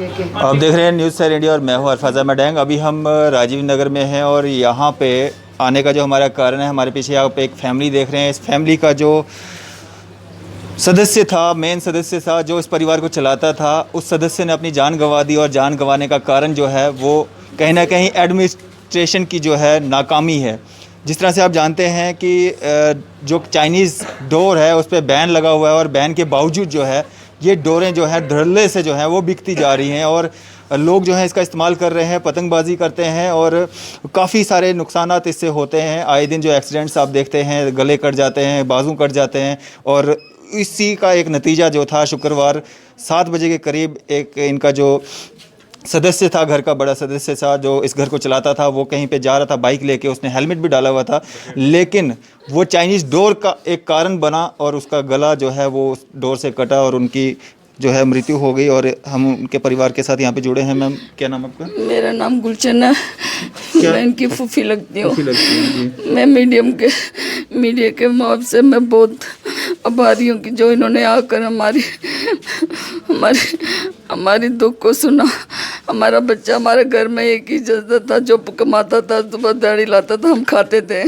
आप देख रहे हैं न्यूज़ सर इंडिया और मैं हूं अरफाज़ा मडैंग। अभी हम राजीव नगर में हैं और यहाँ पे आने का जो हमारा कारण है, हमारे पीछे आप एक फैमिली देख रहे हैं। इस फैमिली का जो सदस्य था, मेन सदस्य था जो इस परिवार को चलाता था, उस सदस्य ने अपनी जान गंवा दी। और जान गंवाने का कारण जो है वो कहीं ना कहीं एडमिनिस्ट्रेशन की जो है नाकामी है। जिस तरह से आप जानते हैं कि जो चाइनीज़ डोर है उस पर बैन लगा हुआ है और बैन के बावजूद जो है ये डोरें जो है धड़ल्ले से जो है वो बिकती जा रही हैं और लोग जो हैं इसका इस्तेमाल कर रहे हैं, पतंगबाजी करते हैं और काफ़ी सारे नुकसानात इससे होते हैं। आए दिन जो एक्सीडेंट्स आप देखते हैं, गले कट जाते हैं, बाजू कट जाते हैं। और इसी का एक नतीजा जो था, शुक्रवार 7 बजे के करीब एक इनका जो सदस्य था, घर का बड़ा सदस्य था जो इस घर को चलाता था, वो कहीं पे जा रहा था बाइक लेके, उसने हेलमेट भी डाला हुआ था, लेकिन वो चाइनीज़ डोर का एक कारण बना और उसका गला जो है वो उस डोर से कटा और उनकी जो है मृत्यु हो गई। और हम उनके परिवार के साथ यहाँ पे जुड़े हैं। मैम, क्या नाम आपका? मेरा नाम गुलशन है। मैं इनकी फूफी लगती हूँ। मैं मीडिया के माध्यम से मैं बहुत आभारी हूँ कि जो इन्होंने आकर हमारी दुख को सुना। हमारा बच्चा हमारे घर में एक ही जज्बा था, जो कमाता था, सुबह दाढ़ी लाता था, हम खाते थे।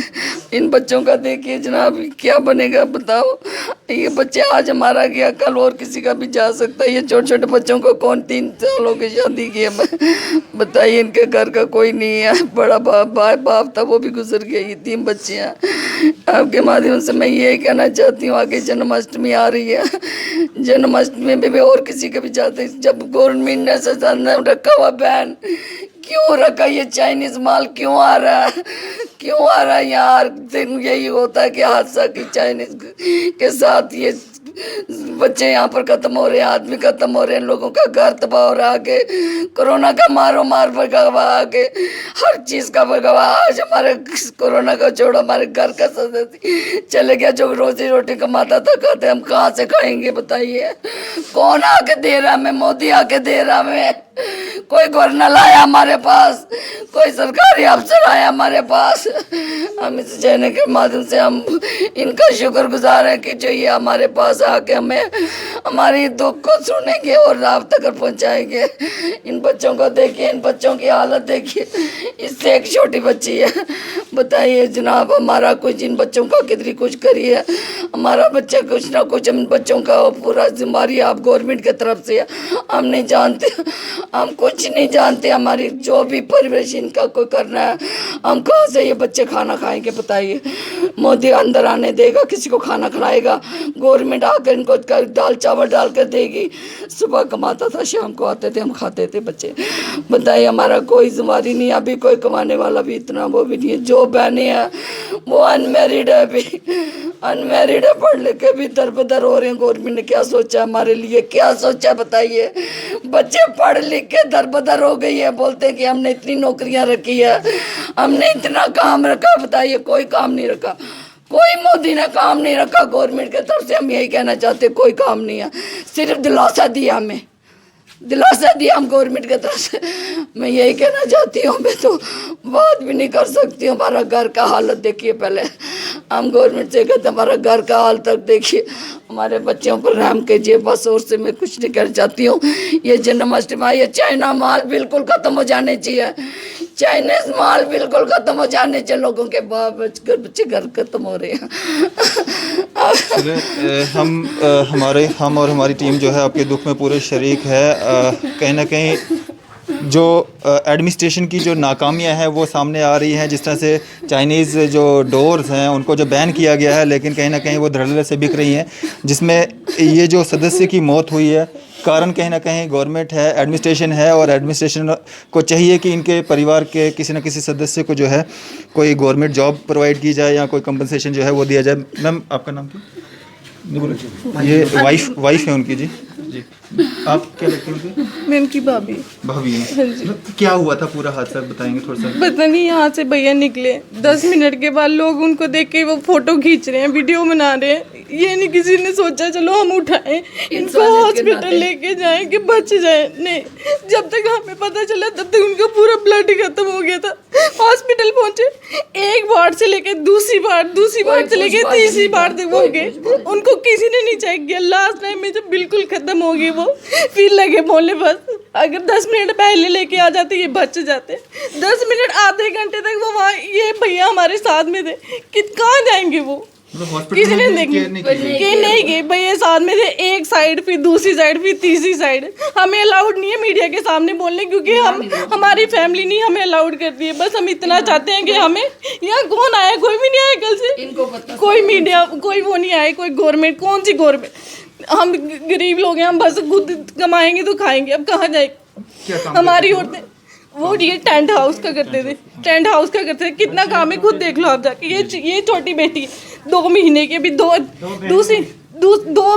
इन बच्चों का देखिए जनाब, क्या बनेगा बताओ। ये बच्चे आज हमारा गया, कल और किसी का भी जा सकता है। ये छोटे छोटे बच्चों को कौन 3 सालों की शादी की है बताइए। इनके घर का कोई नहीं है। बड़ा बाप था, वो भी गुजर गया। ये 3 बच्चे हैं। आपके माध्यम से मैं ये कहना चाहती हूँ, आगे जन्माष्टमी आ रही है, जन्माष्टमी में भी और किसी के भी जाते, जब गवर्नमेंट ने रखा हुआ बैन, क्यों रखा? ये चाइनीज माल क्यों आ रहा है? क्यों आ रहा है? यहाँ हर दिन यही होता है कि हादसा की चाइनीज के साथ ये बच्चे यहाँ पर खत्म हो रहे हैं, आदमी खत्म हो रहे हैं, लोगों का घर तबाह हो रहा है, कोरोना का मारो मार भगावा आगे, हर चीज़ का भगावा। आज हमारे कोरोना का छोड़ो, हमारे घर का सदस्य चले गया जो रोजी रोटी कमाता था, खाते हम कहाँ से खाएंगे बताइए? कौन आके दे रहा? मैं मोदी आके दे रहा? मैं कोई गवर्नर आया हमारे पास? कोई सरकारी अफसर आया हमारे पास? हम इस चैनल के माध्यम से हम इनका शुक्रगुजार है कि जो ये हमारे पास आके हमें हमारी दुख को सुनेंगे और रात तक पहुंचाएंगे। इन बच्चों को देखिए, इन बच्चों की हालत देखिए। इससे एक छोटी बच्ची है, बताइए जनाब, हमारा कुछ इन बच्चों का कितनी कुछ करिए। हमारा बच्चा कुछ ना कुछ, हम बच्चों का पूरा जिम्मेदारी आप गवर्नमेंट की तरफ से। हम नहीं जानते, हम कुछ नहीं जानते। हमारी जो भी परिवेश इनका कोई करना है, हम कहाँ से ये बच्चे खाना खाएंगे बताइए? मोदी अंदर आने देगा, किसी को खाना खिलाएगा? गवर्नमेंट आकर इनको दाल चावल डाल कर देगी। सुबह कमाता था, शाम को आते थे, हम खाते थे बच्चे। बताइए, हमारा कोई जिम्मेदारी नहीं। अभी कोई कमाने वाला भी इतना वो भी नहीं है। जो बहनें हैं वो अनमेरिड है, अभी अनमेरिड है, पढ़ लिख के भी दरबदर हो रहे हैं। गवर्नमेंट ने क्या सोचा हमारे लिए? क्या सोचा बताइए? बच्चे पढ़ लिख के दरबदर हो गई है, बोलते हैं कि हमने इतनी नौकरियां रखी है, हमने इतना काम रखा। बताइए, कोई काम नहीं रखा, कोई मोदी ने काम नहीं रखा गवर्नमेंट की तरफ से। हम यही कहना चाहते, कोई काम नहीं है, सिर्फ दिलासा दिया, हमें दिलासा दिया हम गवर्नमेंट की तरफ से। मैं यही कहना चाहती हूँ, मैं तो बात भी नहीं कर सकती हूँ। हमारा घर का हालत देखिए पहले। हम गवर्नमेंट से कहते हमारा घर का हाल तक देखिए, हमारे बच्चों पर रहम कीजिए बस। और से मैं कुछ नहीं कहना चाहती हूँ। ये जन्माष्टमी, ये चाइना माल बिल्कुल ख़त्म हो जाने चाहिए। चाइनीज माल बिल्कुल ख़त्म हो जाने चाहिए। लोगों के बच्चे घर ख़त्म हो रहे हैं। हम और हमारी टीम जो है आपके दुख में पूरे शरीक है। कहीं ना कहीं जो एडमिनिस्ट्रेशन की जो नाकामियां हैं वो सामने आ रही हैं। जिस तरह से चाइनीज़ जो डोर्स हैं उनको जो बैन किया गया है, लेकिन कहीं ना कहीं वो धड़ल्ले से बिक रही हैं, जिसमें ये जो सदस्य की मौत हुई है, कारण कहीं ना कहीं गवर्नमेंट है, एडमिनिस्ट्रेशन है। और एडमिनिस्ट्रेशन को चाहिए कि इनके परिवार के किसी न किसी सदस्य को जो है कोई गवर्नमेंट जॉब प्रोवाइड की जाए या कोई कंपनसेशन जो है वो दिया जाए। मैम, आपका नाम क्या? ये वाइफ है उनकी। जी जी, आप क्या लगती हैं उनकी? मैं उनकी भाभी है। हाँ जी। क्या हुआ था पूरा हादसा बताएंगे थोड़ा सा? पता नहीं, यहाँ से भैया निकले 10 मिनट के बाद लोग उनको देख के वो फोटो खींच रहे हैं, वीडियो बना रहे हैं। ये नहीं किसी ने सोचा चलो हम उठाएं इनको इंसानियत के हॉस्पिटल नाते। लेके जाएं कि बच जाए। नहीं, जब तक हमें पता चला तब तक उनका पूरा ब्लड ही खत्म हो गया था। हॉस्पिटल पहुंचे, एक वार्ड से लेके दूसरी वार्ड से लेके पूछताछ तीसरी नहीं वार्ड तक कोई हो गए। पूछताछ उनको किसी ने नहीं चेक किया। लास्ट टाइम में जब बिल्कुल खत्म हो गई वो, फिर लगे बोले बस अगर 10 मिनट पहले लेके आ जाते ये बच जाते। 10 मिनट आधे घंटे तक वो वहाँ, ये भैया हमारे साथ में थे कि कहाँ जाएंगे वो, किसी ने देखी कि नहीं गए भैया साथ में थे। एक साइड फिर दूसरी साइड फिर तीसरी साइड। हमें अलाउड नहीं है मीडिया के सामने बोलने, क्योंकि हम हमारी फैमिली नहीं हमें अलाउड करती है। बस हम इतना चाहते हैं कि हमें यहाँ कौन आया, कोई भी नहीं आया कल से, इनको पता कोई मीडिया कोई वो नहीं आए, कोई गवर्नमेंट, कौन सी गवर्नमेंट। हम गरीब लोग हैं, हम बस खुद कमाएंगे तो खाएंगे, अब कहाँ जाए। हमारी औरतें वो ये टेंट हाउस का करते थे, टेंट हाउस का करते थे। कितना काम है खुद देख लो आप जाके। ये छोटी बेटी है 2 महीने की, अभी दो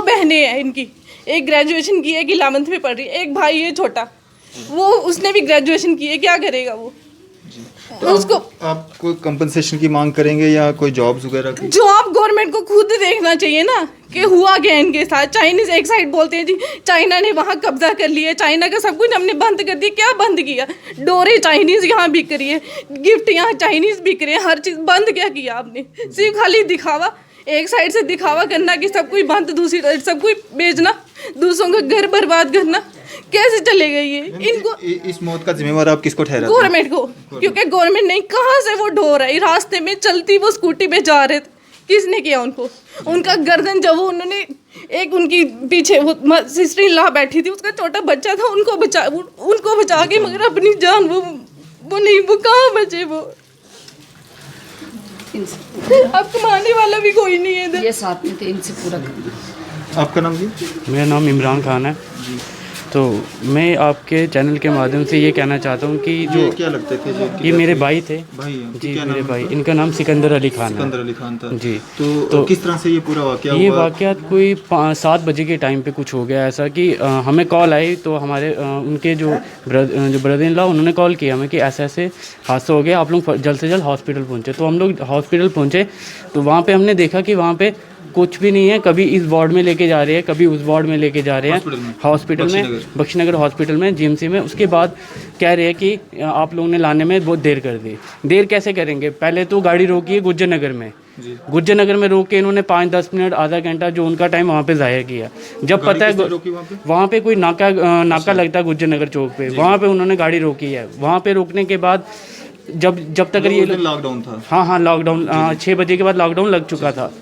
बहनें हैं इनकी। एक ग्रेजुएशन की है, एक 11th में पढ़ रही है। एक भाई है छोटा, वो उसने भी ग्रेजुएशन की है। क्या करेगा वो? तो उसको आप कोई कंपनसेशन की मांग करेंगे या कोई जॉब्स वगैरह की? जॉब गवर्नमेंट को खुद देखना चाहिए ना कि हुआ क्या इनके साथ। चाइनीज एक साइड बोलते हैं जी चाइना ने वहाँ कब्जा कर लिया, चाइना का सब कुछ हमने बंद कर दिया। क्या बंद किया? डोरे चाइनीज यहाँ बिक रही है, गिफ्ट यहाँ चाइनीज बिक रहे हैं, हर चीज़ बंद। क्या किया आपने? सिर्फ खाली दिखावा, एक साइड से दिखावा करना कि सब कुछ बंद, दूसरी साइड सब कुछ बेचना, दूसरों का घर बर्बाद करना। कैसे चलेगा ये? इनको इस मौत का जिम्मेवार आप किसको ठहराते हैं? गवर्नमेंट को, क्योंकि गवर्नमेंट नहीं, कहाँ से वो ढो रहा है? रास्ते में चलती वो स्कूटी पे जा रहे थे, किसने किया उनको? उनका गर्दन जब वो उन्होंने एक उनकी पीछे वो सिस्टर इन लॉ बैठी थी, उसका छोटा बच्चा था, उनको बचा के, मगर अपनी जान वो नहीं, वो कहाँ बचे वो? अब कमाने वाला भी कोई नहीं है इधर। ये साथ में थे, इनसे पूरा करना। आपका नाम जी? मेरा नाम इमरान खान है। तो मैं आपके चैनल के माध्यम से ये कहना चाहता हूँ कि जो ये क्या लगते थे जी? ये मेरे भाई थे भाई हैं। जी, क्या मेरे नाम भाई, था? इनका नाम सिकंदर अली खान है। सिकंदर अली खान था जी। तो किस तरह से ये पूरा वाकया ये हुआ? वाक़यात कोई 7 बजे के टाइम पे कुछ हो गया ऐसा कि हमें कॉल आई। तो हमारे उनके जो ब्रदर इन लॉ, उन्होंने कॉल किया हमें कि ऐसे ऐसे हादसा हो गया, आप लोग जल्द से जल्द हॉस्पिटल पहुँचे। तो हम लोग हॉस्पिटल पहुँचे, तो वहाँ पर हमने देखा कि वहाँ पर कुछ भी नहीं है। कभी इस वार्ड में लेके जा रहे हैं, कभी उस वार्ड में लेके जा रहे हैं, हॉस्पिटल में, बख्शीनगर हॉस्पिटल में, जीएमसी में। उसके बाद कह रहे हैं कि आप लोगों ने लाने में बहुत देर कर दी। देर कैसे करेंगे? पहले तो गाड़ी रोकी है गुज्जर नगर में, गुज्जर नगर में रोक के इन्होंने 5-10 मिनट, आधा घंटा जो उनका टाइम वहाँ पे ज़ाया किया। जब पता है वहाँ पे कोई नाका लगता है गुज्जर नगर चौक पे, वहाँ पे उन्होंने गाड़ी रोकी है। वहाँ पे रोकने के बाद जब तक ये लॉकडाउन था। हाँ लॉकडाउन 6 बजे के बाद लॉकडाउन लग चुका था।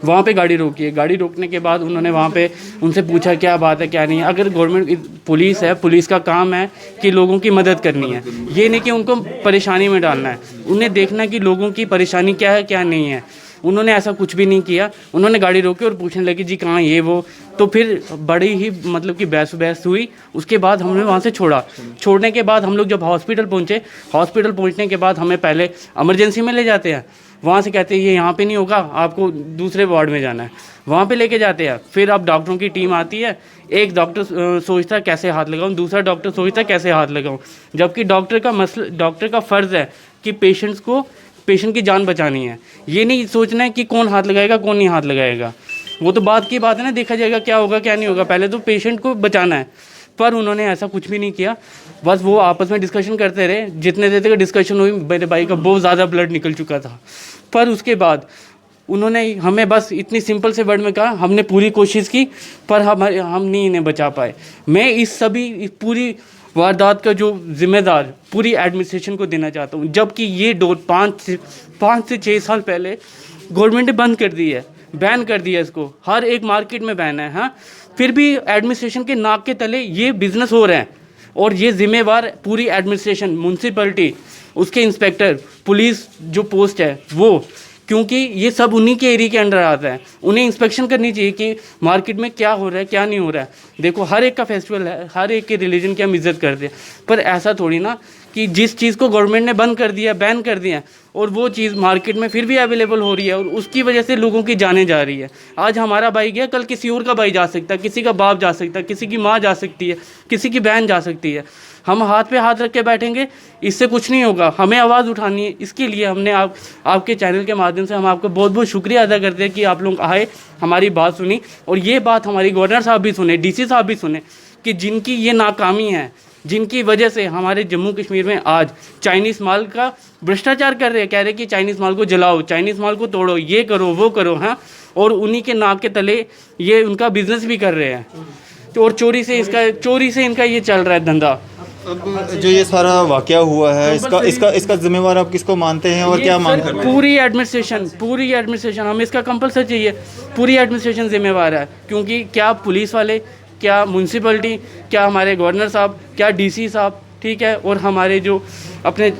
वहाँ पे गाड़ी रोकी है। गाड़ी रोकने के बाद उन्होंने वहाँ पे उनसे पूछा क्या बात है क्या नहीं है। अगर गवर्नमेंट पुलिस है, पुलिस का काम है कि लोगों की मदद करनी है, ये नहीं कि उनको परेशानी में डालना है। उन्हें देखना है कि लोगों की परेशानी क्या है क्या नहीं है। उन्होंने ऐसा कुछ भी नहीं किया। उन्होंने गाड़ी रोकी और पूछने लगी जी कहाँ ये वो। तो फिर बड़ी ही मतलब कि बहस हुई। उसके बाद हमने वहाँ से छोड़ने के बाद हम लोग जब हॉस्पिटल पहुँचे, हॉस्पिटल पहुँचने के बाद हमें पहले इमरजेंसी में ले जाते हैं। वहाँ से कहते हैं ये यहाँ पे नहीं होगा, आपको दूसरे वार्ड में जाना है। वहाँ पे लेके जाते हैं। फिर अब डॉक्टरों की टीम आती है। एक डॉक्टर सोचता है कैसे हाथ लगाऊं, दूसरा डॉक्टर सोचता है कैसे हाथ लगाऊं। जबकि डॉक्टर का फ़र्ज़ है कि पेशेंट की जान बचानी है। ये नहीं सोचना है कि कौन हाथ लगाएगा कौन नहीं हाथ लगाएगा। वो तो बात की बात है ना, देखा जाएगा क्या होगा क्या नहीं होगा। पहले तो पेशेंट को बचाना है। पर उन्होंने ऐसा कुछ भी नहीं किया। बस वो आपस में डिस्कशन करते रहे। जितने देर तक डिस्कशन हुई, मेरे भाई का बहुत ज़्यादा ब्लड निकल चुका था। पर उसके बाद उन्होंने हमें बस इतनी सिंपल से वर्ड में कहा, हमने पूरी कोशिश की पर हम नहीं इन्हें बचा पाए। मैं इस पूरी वारदात का जो जिम्मेदार पूरी एडमिनिस्ट्रेशन को देना चाहता हूँ। जबकि ये डोर 5 से 6 साल पहले गवर्नमेंट ने बंद कर दी है, बैन कर दिया इसको। हर एक मार्केट में बैन है। हाँ, फिर भी एडमिनिस्ट्रेशन के नाक के तले ये बिज़नेस हो रहे हैं। और ये जिम्मेवार पूरी एडमिनिस्ट्रेशन, म्यूनसिपैलिटी, उसके इंस्पेक्टर, पुलिस जो पोस्ट है वो, क्योंकि ये सब उन्हीं के एरिया के अंडर आता है। उन्हें इंस्पेक्शन करनी चाहिए कि मार्केट में क्या हो रहा है क्या नहीं हो रहा है। देखो, हर एक का फेस्टिवल है, हर एक के रिलीजन की हम इज्जत करते हैं। पर ऐसा थोड़ी ना कि जिस चीज़ को गवर्नमेंट ने बंद कर दिया, बैन कर दिया, और वो चीज़ मार्केट में फिर भी अवेलेबल हो रही है और उसकी वजह से लोगों की जानें जा रही है। आज हमारा भाई गया, कल किसी और का भाई जा सकता है, किसी का बाप जा सकता है, किसी की माँ जा सकती है, किसी की बहन जा सकती है। हम हाथ पे हाथ रख के बैठेंगे, इससे कुछ नहीं होगा। हमें आवाज़ उठानी है। इसके लिए हमने आपके चैनल के माध्यम माध्यम से हम आपका बहुत बहुत शुक्रिया अदा करते हैं कि आप लोग आए, हमारी बात सुनी, और ये बात हमारी गवर्नर साहब भी सुने, डीसी साहब भी सुने कि जिनकी ये नाकामी है, जिनकी वजह से हमारे जम्मू कश्मीर में आज चाइनीज़ माल का भ्रष्टाचार कर रहे हैं, कह रहे हैं कि चाइनीज़ माल को जलाओ, चाइनीज़ माल को तोड़ो, ये करो वो करो, हाँ, और उन्हीं के नाक के तले ये उनका बिजनेस भी कर रहे हैं, तो और चोरी से इनका ये चल रहा है धंधा। अब जो ये सारा वाकया हुआ है, इसका जिम्मेवार आप किसको मानते हैं और क्या मांग करते हैं? पूरी एडमिनिस्ट्रेशन हमें इसका कंपलसरी चाहिए, पूरी एडमिनिस्ट्रेशन जिम्मेवार है, क्योंकि क्या पुलिस वाले, क्या म्यूनसिपलिटी, क्या हमारे गवर्नर साहब, क्या डीसी साहब, ठीक है, और हमारे जो अपने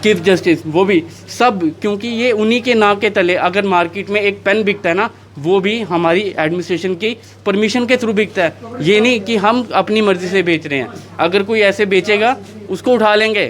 चीफ जस्टिस, वो भी सब, क्योंकि ये उन्हीं के नाक के तले, अगर मार्केट में एक पेन बिकता है ना, वो भी हमारी एडमिनिस्ट्रेशन की परमिशन के थ्रू बिकता है, ये नहीं कि हम अपनी मर्ज़ी से बेच रहे हैं। अगर कोई ऐसे बेचेगा उसको उठा लेंगे,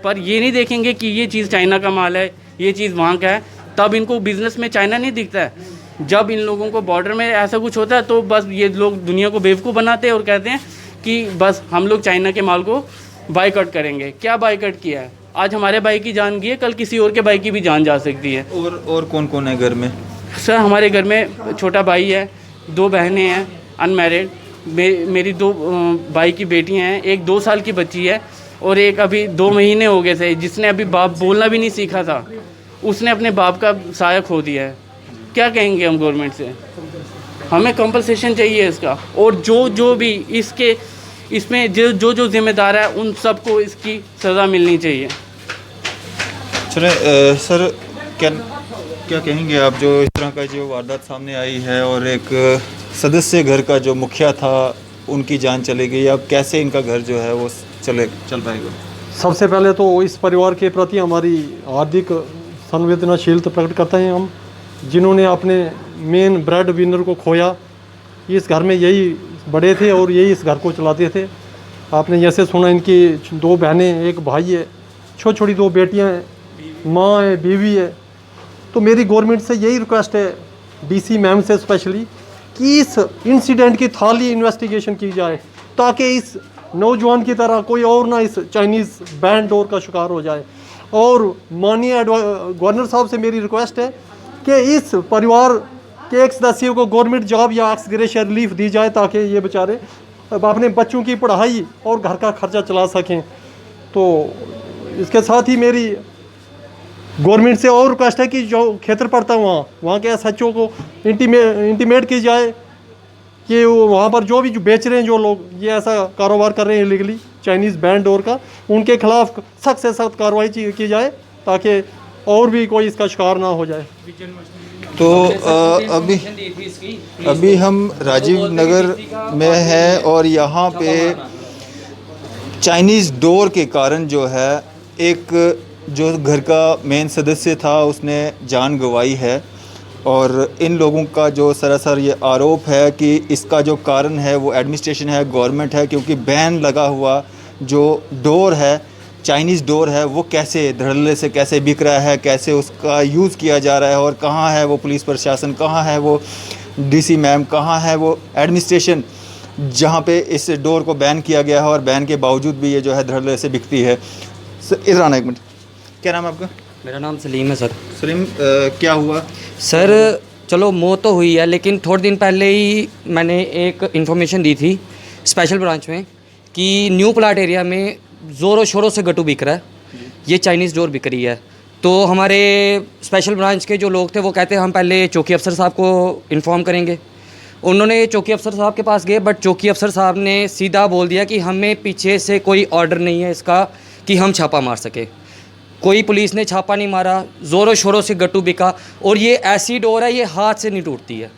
पर ये नहीं देखेंगे कि ये चीज़ चाइना का माल है, ये चीज़ वहाँ का है, तब इनको बिज़नेस में चाइना नहीं दिखता है। जब इन लोगों को बॉर्डर में ऐसा कुछ होता है तो बस ये लोग दुनिया को बेवकूफ़ बनाते हैं और कहते हैं कि बस हम लोग चाइना के माल को बाइकआउट करेंगे। क्या बाइकआउट किया है? आज हमारे भाई की जान गई है, कल किसी और के भाई की भी जान जा सकती है। और कौन कौन है घर में? सर हमारे घर में छोटा भाई है, 2 बहनें हैं अनमैरिड, मेरी 2 भाई की बेटियां हैं, एक 2 साल की बच्ची है और एक अभी 2 महीने हो गए थे, जिसने अभी बाप बोलना भी नहीं सीखा था, उसने अपने बाप का साया खो दिया है। क्या कहेंगे हम गवर्नमेंट से? हमें कंपनसेशन चाहिए इसका, और जो भी इसमें जो जिम्मेदार है उन सबको इसकी सज़ा मिलनी चाहिए। चले सर, क्या कहेंगे आप, जो इस तरह का जो वारदात सामने आई है और एक सदस्य घर का जो मुखिया था उनकी जान चली गई, अब कैसे इनका घर जो है वो चल पाएगा? सबसे पहले तो इस परिवार के प्रति हमारी हार्दिक संवेदनाशीलता प्रकट करते हैं हम, जिन्होंने अपने मेन ब्रेड विनर को खोया। इस घर में यही बड़े थे और यही इस घर को चलाते थे। आपने जैसे सुना, इनकी 2 बहनें, एक भाई है, छोटी 2 बेटियां हैं, माँ है, बीवी है। तो मेरी गवर्नमेंट से यही रिक्वेस्ट है, डीसी मैम से स्पेशली, कि इस इंसिडेंट की थाली इन्वेस्टिगेशन की जाए, ताकि इस नौजवान की तरह कोई और ना इस चाइनीज़ बैंड डोर का शिकार हो जाए। और माननीय गवर्नर साहब से मेरी रिक्वेस्ट है कि इस परिवार के एक सदस्य को गवर्नमेंट जॉब या एक्स ग्रेशिया रिलीफ दी जाए, ताकि ये बेचारे अपने बच्चों की पढ़ाई और घर का खर्चा चला सकें। तो इसके साथ ही मेरी गवर्नमेंट से और रिक्वेस्ट है कि जो क्षेत्र पड़ता है वहाँ के SHO को इंटीमेट की जाए कि वहाँ पर जो बेच रहे हैं, जो लोग ये ऐसा कारोबार कर रहे हैं इलीगली चाइनीज़ बैंड डोर का, उनके खिलाफ सख्त से सख्त कार्रवाई की जाए, ताकि और भी कोई इसका शिकार ना हो जाए। तो अभी हम राजीव नगर में हैं और यहाँ पे चाइनीज़ डोर के कारण जो है एक जो घर का मेन सदस्य था उसने जान गंवाई है, और इन लोगों का जो सरासर ये आरोप है कि इसका जो कारण है वो एडमिनिस्ट्रेशन है, गवर्नमेंट है, क्योंकि बैन लगा हुआ जो डोर है, चाइनीज़ डोर है, वो कैसे धड़ल्ले से कैसे बिक रहा है, कैसे उसका यूज़ किया जा रहा है, और कहाँ है वो पुलिस प्रशासन, कहाँ है वो डीसी मैम, कहाँ है वो एडमिनिस्ट्रेशन जहाँ पे इस डोर को बैन किया गया है, और बैन के बावजूद भी ये जो है धड़ल्ले से बिकती है। इधर एक मिनट, क्या नाम है आपका? मेरा नाम सलीम है सर। सलीम, क्या हुआ सर? चलो मौत तो हुई है, लेकिन थोड़े दिन पहले ही मैंने एक इन्फॉर्मेशन दी थी स्पेशल ब्रांच में कि न्यू प्लाट एरिया में ज़ोरों शोरों से गट्टू बिक रहा है, ये चाइनीज़ डोर बिक रही है। तो हमारे स्पेशल ब्रांच के जो लोग थे वो कहते हैं हम पहले चौकी अफसर साहब को इन्फॉर्म करेंगे। उन्होंने चौकी अफसर साहब के पास गए, बट चौकी अफसर साहब ने सीधा बोल दिया कि हमें पीछे से कोई ऑर्डर नहीं है इसका कि हम छापा मार सके। कोई पुलिस ने छापा नहीं मारा, ज़ोरों शोरों से गट्टू बिका, और ये ऐसी डोर है ये हाथ से नहीं टूटती है,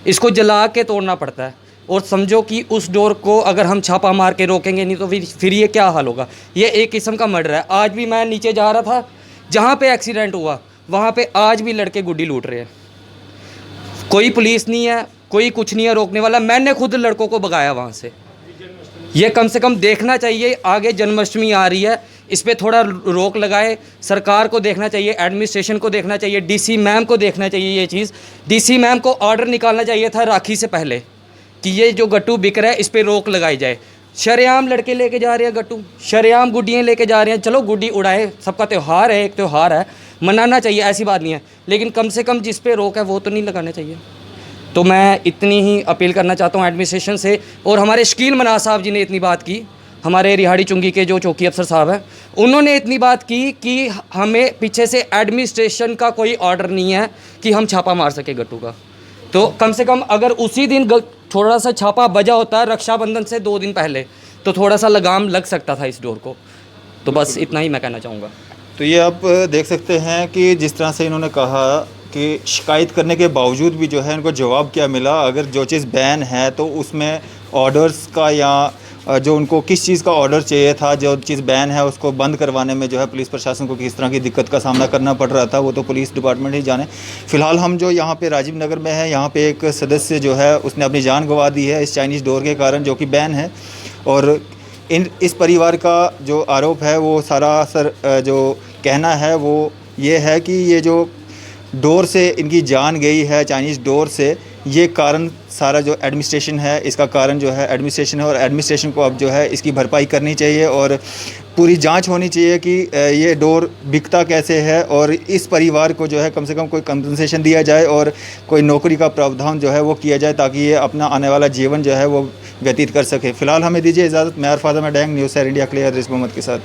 इसको जला के तोड़ना पड़ता है। और समझो कि उस डोर को अगर हम छापा मार के रोकेंगे नहीं तो फिर ये क्या हाल होगा। ये एक किस्म का मर्डर है। आज भी मैं नीचे जा रहा था, जहाँ पे एक्सीडेंट हुआ वहाँ पे आज भी लड़के गुड्डी लूट रहे हैं। कोई पुलिस नहीं है, कोई कुछ नहीं है रोकने वाला। मैंने खुद लड़कों को भगाया वहाँ से। ये कम से कम देखना चाहिए, आगे जन्माष्टमी आ रही है, इस पर थोड़ा रोक लगाए। सरकार को देखना चाहिए, एडमिनिस्ट्रेशन को देखना चाहिए, डीसी मैम को देखना चाहिए। ये चीज़ डीसी मैम को ऑर्डर निकालना चाहिए था राखी से पहले कि ये जो गट्टू बिक रहा है इस पर रोक लगाई जाए। शरेआम लड़के लेके जा रहे हैं गट्टू, शरेआम गुड्डियाँ लेके जा रहे हैं। चलो गुड्डी उड़ाए, सबका त्यौहार है, एक त्यौहार है, मनाना चाहिए, ऐसी बात नहीं है, लेकिन कम से कम जिस पे रोक है वो तो नहीं लगाना चाहिए। तो मैं इतनी ही अपील करना चाहता हूँ एडमिनिस्ट्रेशन से। और हमारे शकील मनाज साहब जी ने इतनी बात की, हमारे रिहाड़ी चुंगी के जो चौकी अफसर साहब हैं, उन्होंने इतनी बात की कि हमें पीछे से एडमिनिस्ट्रेशन का कोई ऑर्डर नहीं है कि हम छापा मार सके गट्टू का। तो कम से कम अगर उसी दिन थोड़ा सा छापा बजा होता रक्षाबंधन से 2 दिन पहले, तो थोड़ा सा लगाम लग सकता था इस डोर को। तो बस इतना ही मैं कहना चाहूँगा। तो ये आप देख सकते हैं कि जिस तरह से इन्होंने कहा कि शिकायत करने के बावजूद भी जो है इनको जवाब क्या मिला। अगर जो चीज़ बैन है तो उसमें ऑर्डर्स का या जो उनको किस चीज़ का ऑर्डर चाहिए था, जो चीज़ बैन है उसको बंद करवाने में जो है पुलिस प्रशासन को किस तरह की दिक्कत का सामना करना पड़ रहा था, वो तो पुलिस डिपार्टमेंट ही जाने। फ़िलहाल हम जो यहाँ पे राजीव नगर में है, यहाँ पे एक सदस्य जो है उसने अपनी जान गंवा दी है इस चाइनीज़ डोर के कारण, जो कि बैन है। और इस परिवार का जो आरोप है वो सरासर जो कहना है वो ये है कि ये जो डोर से इनकी जान गई है, चाइनीज़ डोर से, ये कारण सारा जो एडमिनिस्ट्रेशन है, इसका कारण जो है एडमिनिस्ट्रेशन है। और एडमिनिस्ट्रेशन को अब जो है इसकी भरपाई करनी चाहिए और पूरी जांच होनी चाहिए कि ये डोर बिकता कैसे है और इस परिवार को जो है कम से कम कोई कंपनसेशन दिया जाए और कोई नौकरी का प्रावधान जो है वो किया जाए, ताकि ये अपना आने वाला जीवन जो है वो व्यतीत कर सके। फ़िलहाल हमें दीजिए इजाज़त। मैं अरफाज़ अहमद डैंग, न्यूज़ 7 इंडिया क्लियर रिस्क मोहम्मद के साथ।